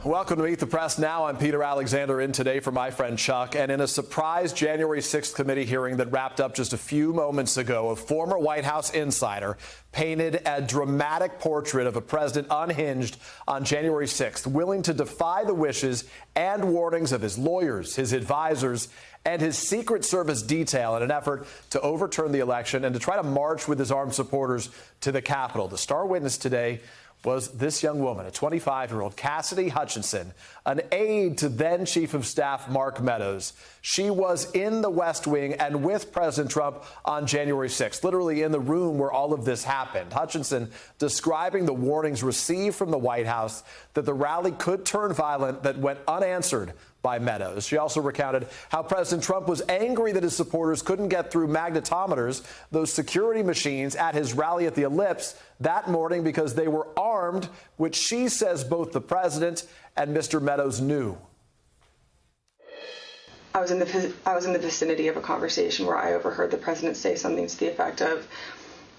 Welcome to Meet the Press Now. I'm Peter Alexander in today for my friend Chuck. And in a surprise January 6th committee hearing that wrapped up just a few moments ago, a former White House insider painted a dramatic portrait of a president unhinged on January 6th, willing to defy the wishes and warnings of his lawyers, his advisors, and his Secret Service detail in an effort to overturn the election and to try to march with his armed supporters to the Capitol. The star witness today was this young woman, a 25-year-old Cassidy Hutchinson, an aide to then Chief of Staff Mark Meadows. She was in the West Wing and with President Trump on January 6th, literally in the room where all of this happened. Hutchinson describing the warnings received from the White House that the rally could turn violent that went unanswered by Meadows. She also recounted how President Trump was angry that his supporters couldn't get through magnetometers, those security machines at his rally at the Ellipse that morning because they were armed, which she says both the president and Mr. Meadows knew. I was in the vicinity of a conversation where I overheard the president say something to the effect of,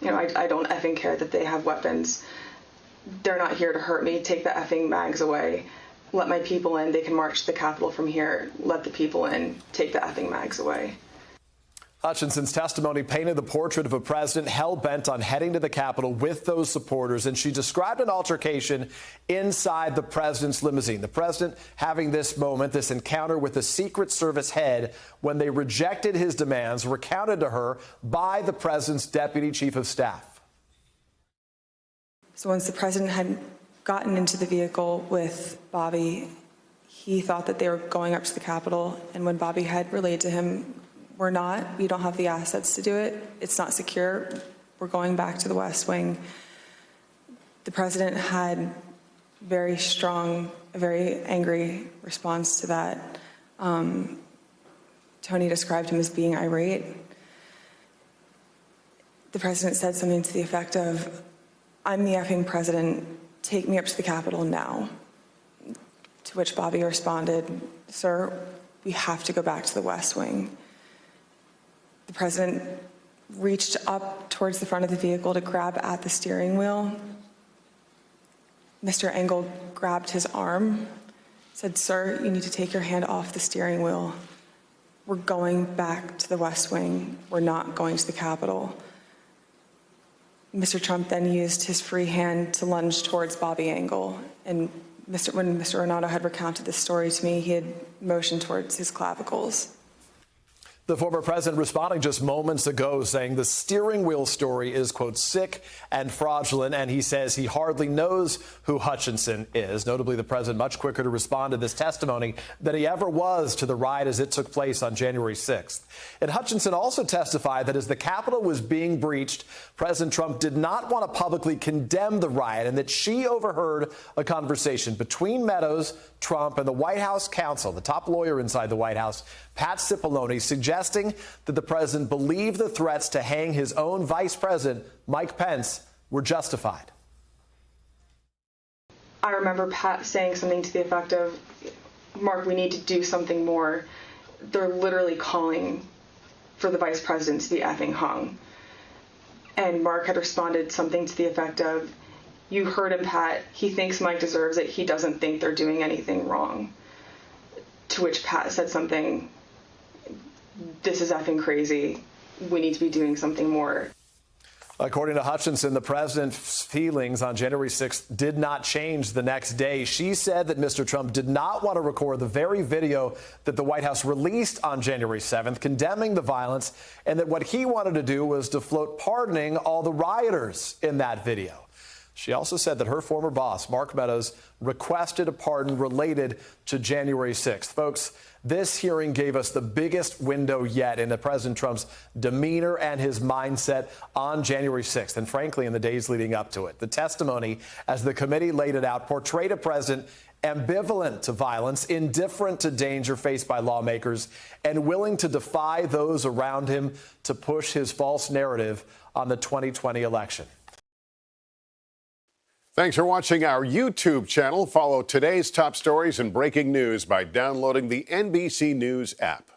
you know, I don't effing care that they have weapons. They're not here to hurt me. Take the effing mags away. Let my people in. They can march to the Capitol from here. Let the people in. Take the effing mags away. Hutchinson's testimony painted the portrait of a president hell-bent on heading to the Capitol with those supporters, and she described an altercation inside the president's limousine. The president having this moment, this encounter with the Secret Service head when they rejected his demands, recounted to her by the president's deputy chief of staff. So once the president had gotten into the vehicle with Bobby, he thought that they were going up to the Capitol, and when Bobby had relayed to him, we're not, we don't have the assets to do it, it's not secure, we're going back to the West Wing. The president had very strong, a very angry response to that. Tony described him as being irate. The president said something to the effect of, I'm the effing president, take me up to the Capitol now. To which Bobby responded, sir, we have to go back to the West Wing. The president reached up towards the front of the vehicle to grab at the steering wheel. Mr. Engel grabbed his arm, said, sir, you need to take your hand off the steering wheel. We're going back to the West Wing. We're not going to the Capitol. Mr. Trump then used his free hand to lunge towards Bobby Engel. And when Mr. Renato had recounted this story to me, he had motioned towards his clavicles. The former president responding just moments ago saying the steering wheel story is, quote, sick and fraudulent, and he says he hardly knows who Hutchinson is. Notably, the president much quicker to respond to this testimony than he ever was to the riot as it took place on January 6th. And Hutchinson also testified that as the Capitol was being breached, President Trump did not want to publicly condemn the riot and that she overheard a conversation between Meadows, Trump, and the White House counsel, the top lawyer inside the White House, Pat Cipollone, suggesting that the president believed the threats to hang his own vice president, Mike Pence, were justified. I remember Pat saying something to the effect of, Mark, we need to do something more. They're literally calling for the vice president to be effing hung. And Mark had responded something to the effect of, you heard him, Pat. He thinks Mike deserves it. He doesn't think they're doing anything wrong. To which Pat said something, this is effing crazy. We need to be doing something more. According to Hutchinson, the president's feelings on January 6th did not change the next day. She said that Mr. Trump did not want to record the very video that the White House released on January 7th, condemning the violence, and that what he wanted to do was to float pardoning all the rioters in that video. She also said that her former boss, Mark Meadows, requested a pardon related to January 6th. Folks, this hearing gave us the biggest window yet into President Trump's demeanor and his mindset on January 6th, and frankly, in the days leading up to it. The testimony, as the committee laid it out, portrayed a president ambivalent to violence, indifferent to danger faced by lawmakers, and willing to defy those around him to push his false narrative on the 2020 election. Thanks for watching our YouTube channel. Follow today's top stories and breaking news by downloading the NBC News app.